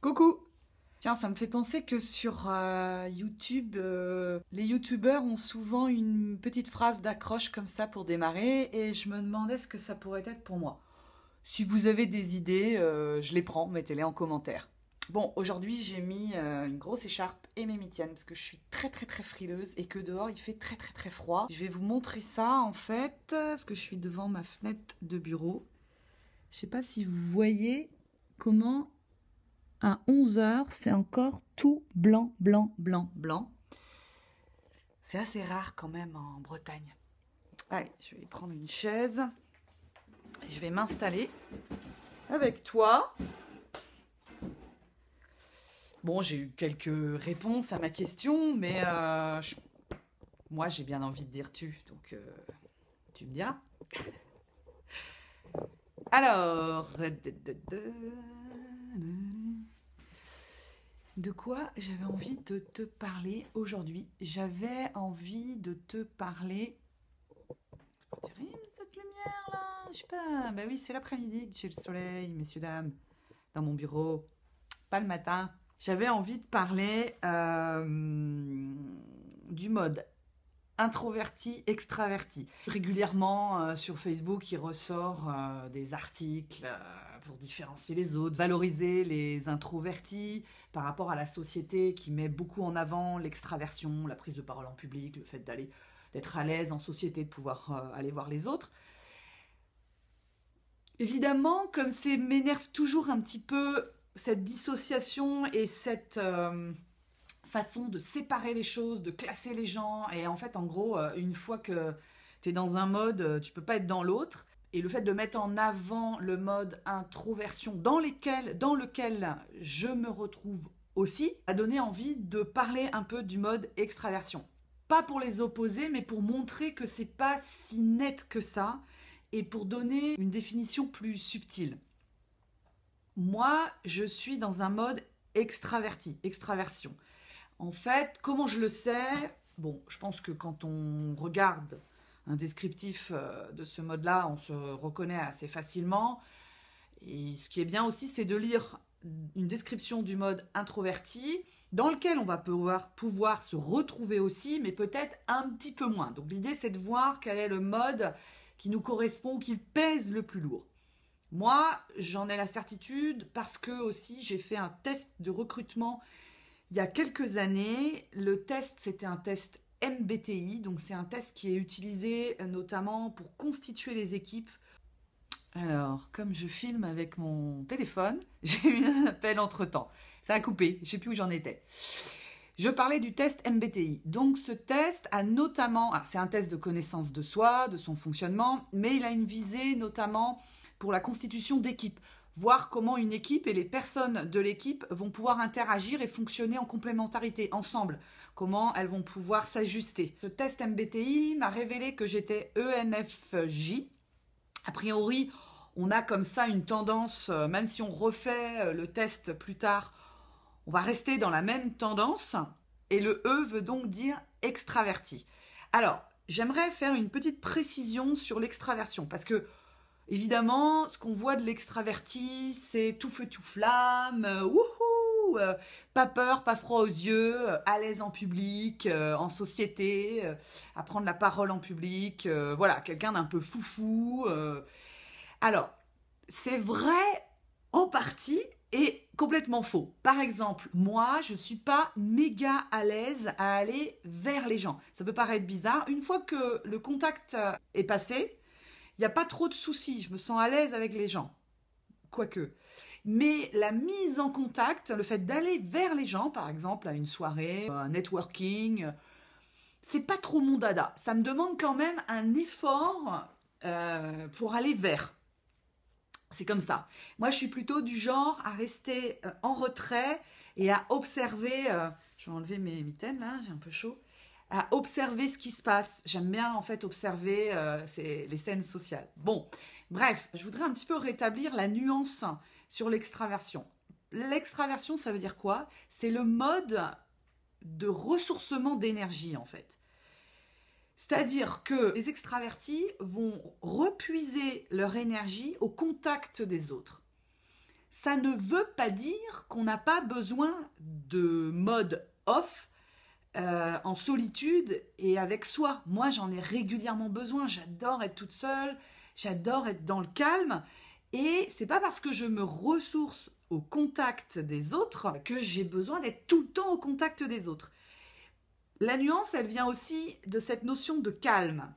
Coucou! Tiens, ça me fait penser que sur YouTube, les youtubeurs ont souvent une petite phrase d'accroche comme ça pour démarrer et je me demandais ce que ça pourrait être pour moi. Si vous avez des idées, je les prends, mettez-les en commentaire. Bon, aujourd'hui j'ai mis une grosse écharpe et mes mitaines parce que je suis très frileuse et que dehors il fait très froid. Je vais vous montrer ça en fait, parce que je suis devant ma fenêtre de bureau. Je sais pas si vous voyez comment à 11 heures, c'est encore tout blanc. C'est assez rare quand même en Bretagne. Allez, je vais prendre une chaise et je vais m'installer avec toi. Bon, j'ai eu quelques réponses à ma question, mais moi j'ai bien envie de dire tu, donc tu me diras. Alors, de quoi j'avais envie de te parler aujourd'hui? J'avais envie de te parler... C'est terrible cette lumière là, je sais pas. Bah oui, c'est l'après-midi que j'ai le soleil, messieurs, dames, dans mon bureau. Pas le matin. J'avais envie de parler du mode introverti, extraverti. Régulièrement sur Facebook, il ressort des articles pour différencier les autres, valoriser les introvertis par rapport à la société qui met beaucoup en avant l'extraversion, la prise de parole en public, le fait d'être à l'aise en société, de pouvoir aller voir les autres. Évidemment, comme c'est m'énerve toujours un petit peu cette dissociation et cette façon de séparer les choses, de classer les gens, et en fait, en gros, une fois que tu es dans un mode, tu peux pas être dans l'autre, et le fait de mettre en avant le mode introversion dans lequel je me retrouve aussi, a donné envie de parler un peu du mode extraversion. Pas pour les opposer, mais pour montrer que c'est pas si net que ça, et pour donner une définition plus subtile. Moi, je suis dans un mode extraversion. En fait, comment je le sais? Bon, je pense que quand on regarde un descriptif de ce mode-là, on se reconnaît assez facilement. Et ce qui est bien aussi, c'est de lire une description du mode introverti, dans lequel on va pouvoir se retrouver aussi, mais peut-être un petit peu moins. Donc l'idée, c'est de voir quel est le mode qui nous correspond, qui pèse le plus lourd. Moi, j'en ai la certitude parce que aussi j'ai fait un test de recrutement il y a quelques années. Le test, c'était un test MBTI, donc c'est un test qui est utilisé notamment pour constituer les équipes. Alors, comme je filme avec mon téléphone, j'ai eu un appel entre-temps. Ça a coupé, je ne sais plus où j'en étais. Je parlais du test MBTI. Donc ce test a notamment... c'est un test de connaissance de soi, de son fonctionnement, mais il a une visée notamment pour la constitution d'équipe. Voir comment une équipe et les personnes de l'équipe vont pouvoir interagir et fonctionner en complémentarité, ensemble. Comment elles vont pouvoir s'ajuster. Ce test MBTI m'a révélé que j'étais ENFJ. A priori, on a comme ça une tendance, même si on refait le test plus tard, on va rester dans la même tendance. Et le E veut donc dire extraverti. Alors, j'aimerais faire une petite précision sur l'extraversion, parce que évidemment, ce qu'on voit de l'extraverti, c'est tout feu, tout flamme, wouhou, pas peur, pas froid aux yeux, à l'aise en public, en société, à prendre la parole en public, voilà, quelqu'un d'un peu foufou. Alors, c'est vrai en partie et complètement faux. Par exemple, moi, je ne suis pas méga à l'aise à aller vers les gens. Ça peut paraître bizarre. Une fois que le contact est passé, il n'y a pas trop de soucis, je me sens à l'aise avec les gens, quoique. Mais la mise en contact, le fait d'aller vers les gens, par exemple à une soirée, un networking, c'est pas trop mon dada. Ça me demande quand même un effort pour aller vers. C'est comme ça. Moi, je suis plutôt du genre à rester en retrait et à observer... je vais enlever mes mitaines là, j'ai un peu chaud. À observer ce qui se passe. J'aime bien en fait observer les scènes sociales. Bon, bref, je voudrais un petit peu rétablir la nuance sur l'extraversion. L'extraversion, ça veut dire quoi? C'est le mode de ressourcement d'énergie en fait. C'est-à-dire que les extravertis vont repuiser leur énergie au contact des autres. ça ne veut pas dire qu'on n'a pas besoin de mode off en solitude et avec soi. Moi, j'en ai régulièrement besoin. J'adore être toute seule, j'adore être dans le calme. Et c'est pas parce que je me ressource au contact des autres que j'ai besoin d'être tout le temps au contact des autres. La nuance, elle vient aussi de cette notion de calme.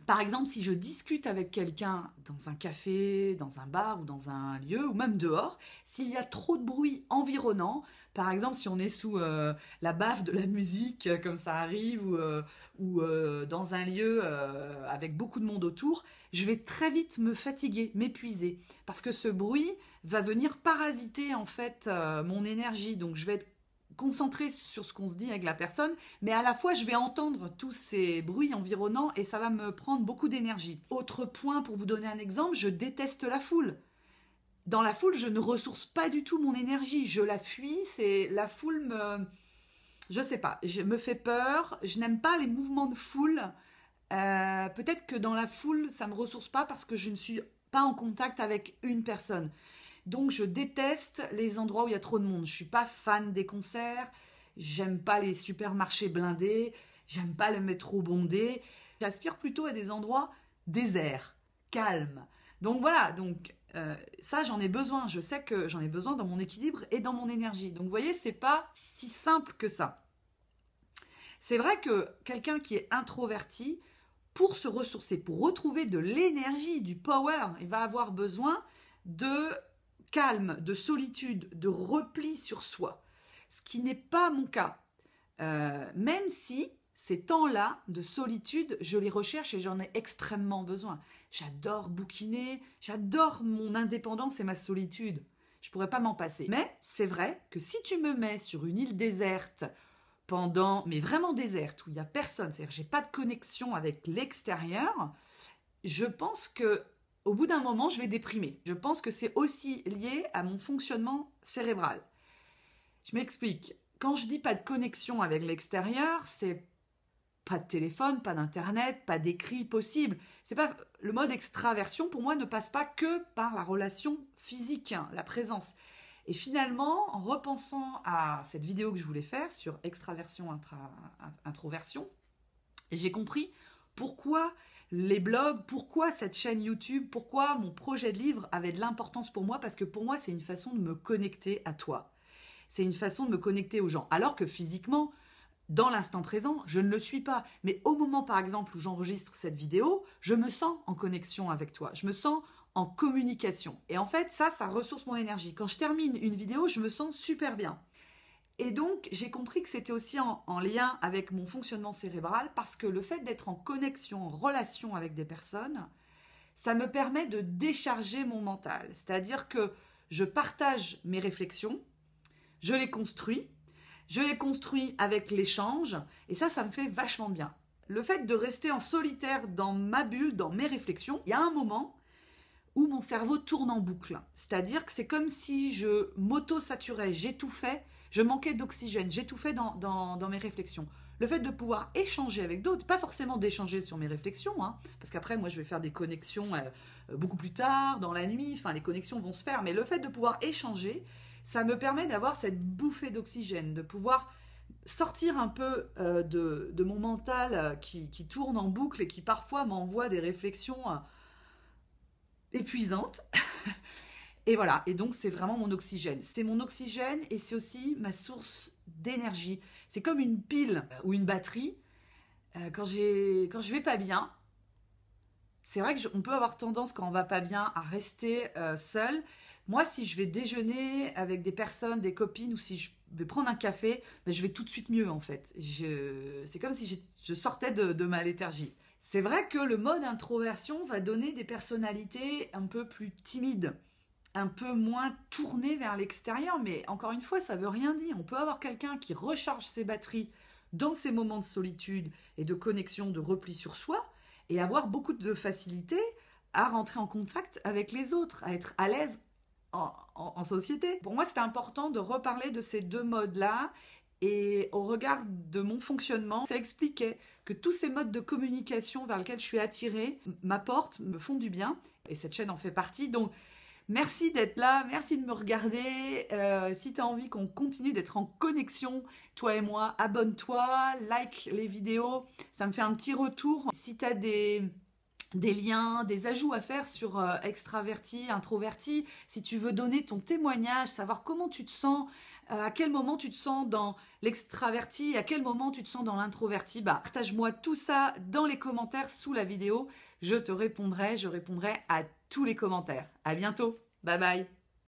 Par exemple, si je discute avec quelqu'un dans un café, dans un bar ou dans un lieu, ou même dehors, s'il y a trop de bruit environnant, par exemple si on est sous la baffe de la musique, comme ça arrive, ou dans un lieu avec beaucoup de monde autour, je vais très vite me fatiguer, m'épuiser, parce que ce bruit va venir parasiter en fait mon énergie, donc je vais être concentrée sur ce qu'on se dit avec la personne, mais à la fois je vais entendre tous ces bruits environnants et ça va me prendre beaucoup d'énergie. Autre point pour vous donner un exemple, je déteste la foule. Dans la foule, je ne ressource pas du tout mon énergie, je la fuis, la foule je sais pas, me fait peur, je n'aime pas les mouvements de foule. Peut-être que dans la foule, ça me ressource pas parce que je ne suis pas en contact avec une personne. Donc je déteste les endroits où il y a trop de monde. Je suis pas fan des concerts, j'aime pas les supermarchés blindés, j'aime pas le métro bondé. J'aspire plutôt à des endroits déserts, calmes. Donc voilà, ça j'en ai besoin. Je sais que j'en ai besoin dans mon équilibre et dans mon énergie. Donc vous voyez, c'est pas si simple que ça. C'est vrai que quelqu'un qui est introverti, pour se ressourcer, pour retrouver de l'énergie, du power, il va avoir besoin de calme, de solitude, de repli sur soi. Ce qui n'est pas mon cas. Même si ces temps-là de solitude, je les recherche et j'en ai extrêmement besoin. J'adore bouquiner, j'adore mon indépendance et ma solitude. Je pourrais pas m'en passer. Mais c'est vrai que si tu me mets sur une île déserte mais vraiment déserte, où il n'y a personne, c'est-à-dire que j'ai pas de connexion avec l'extérieur, je pense que au bout d'un moment, je vais déprimer. Je pense que c'est aussi lié à mon fonctionnement cérébral. Je m'explique. Quand je dis pas de connexion avec l'extérieur, c'est pas de téléphone, pas d'internet, pas d'écrit possible. C'est pas le mode extraversion pour moi ne passe pas que par la relation physique, la présence. Et finalement, en repensant à cette vidéo que je voulais faire sur extraversion, introversion, j'ai compris pourquoi les blogs, pourquoi cette chaîne YouTube, pourquoi mon projet de livre avait de l'importance pour moi, parce que pour moi, c'est une façon de me connecter à toi. C'est une façon de me connecter aux gens. Alors que physiquement, dans l'instant présent, je ne le suis pas. Mais au moment, par exemple, où j'enregistre cette vidéo, je me sens en connexion avec toi. Je me sens en communication. Et en fait, ça ressource mon énergie. Quand je termine une vidéo, je me sens super bien. Et donc, j'ai compris que c'était aussi en lien avec mon fonctionnement cérébral parce que le fait d'être en connexion, en relation avec des personnes, ça me permet de décharger mon mental. C'est-à-dire que je partage mes réflexions, je les construis avec l'échange et ça me fait vachement bien. Le fait de rester en solitaire dans ma bulle, dans mes réflexions, il y a un moment où mon cerveau tourne en boucle. C'est-à-dire que c'est comme si je m'auto-saturais, j'étouffais, je manquais d'oxygène, j'étouffais dans mes réflexions. Le fait de pouvoir échanger avec d'autres, pas forcément d'échanger sur mes réflexions, parce qu'après, moi, je vais faire des connexions beaucoup plus tard, dans la nuit, enfin, les connexions vont se faire, mais le fait de pouvoir échanger, ça me permet d'avoir cette bouffée d'oxygène, de pouvoir sortir un peu de mon mental qui tourne en boucle et qui parfois m'envoie des réflexions épuisantes. Et voilà, et donc c'est vraiment mon oxygène. C'est mon oxygène et c'est aussi ma source d'énergie. C'est comme une pile ou une batterie. Quand je vais pas bien, c'est vrai qu'on peut avoir tendance quand on va pas bien à rester seul. Moi, si je vais déjeuner avec des personnes, des copines, ou si je vais prendre un café, ben, je vais tout de suite mieux en fait. C'est comme si je sortais de ma léthargie. C'est vrai que le mode introversion va donner des personnalités un peu plus timides, un peu moins tournées vers l'extérieur, mais encore une fois, ça veut rien dire. On peut avoir quelqu'un qui recharge ses batteries dans ces moments de solitude et de connexion, de repli sur soi, et avoir beaucoup de facilité à rentrer en contact avec les autres, à être à l'aise en société. Pour moi, c'était important de reparler de ces deux modes-là, et au regard de mon fonctionnement, ça expliquait que tous ces modes de communication vers lesquels je suis attirée m'apportent, me font du bien, et cette chaîne en fait partie. Donc, Merci d'être là, merci de me regarder. Si tu as envie qu'on continue d'être en connexion, toi et moi, abonne-toi, like les vidéos, ça me fait un petit retour. Si tu as des liens, des ajouts à faire sur extraverti, introverti, si tu veux donner ton témoignage, savoir comment tu te sens, à quel moment tu te sens dans l'extraverti, à quel moment tu te sens dans l'introverti, bah partage-moi tout ça dans les commentaires sous la vidéo. Je répondrai à tous les commentaires. À bientôt. Bye bye.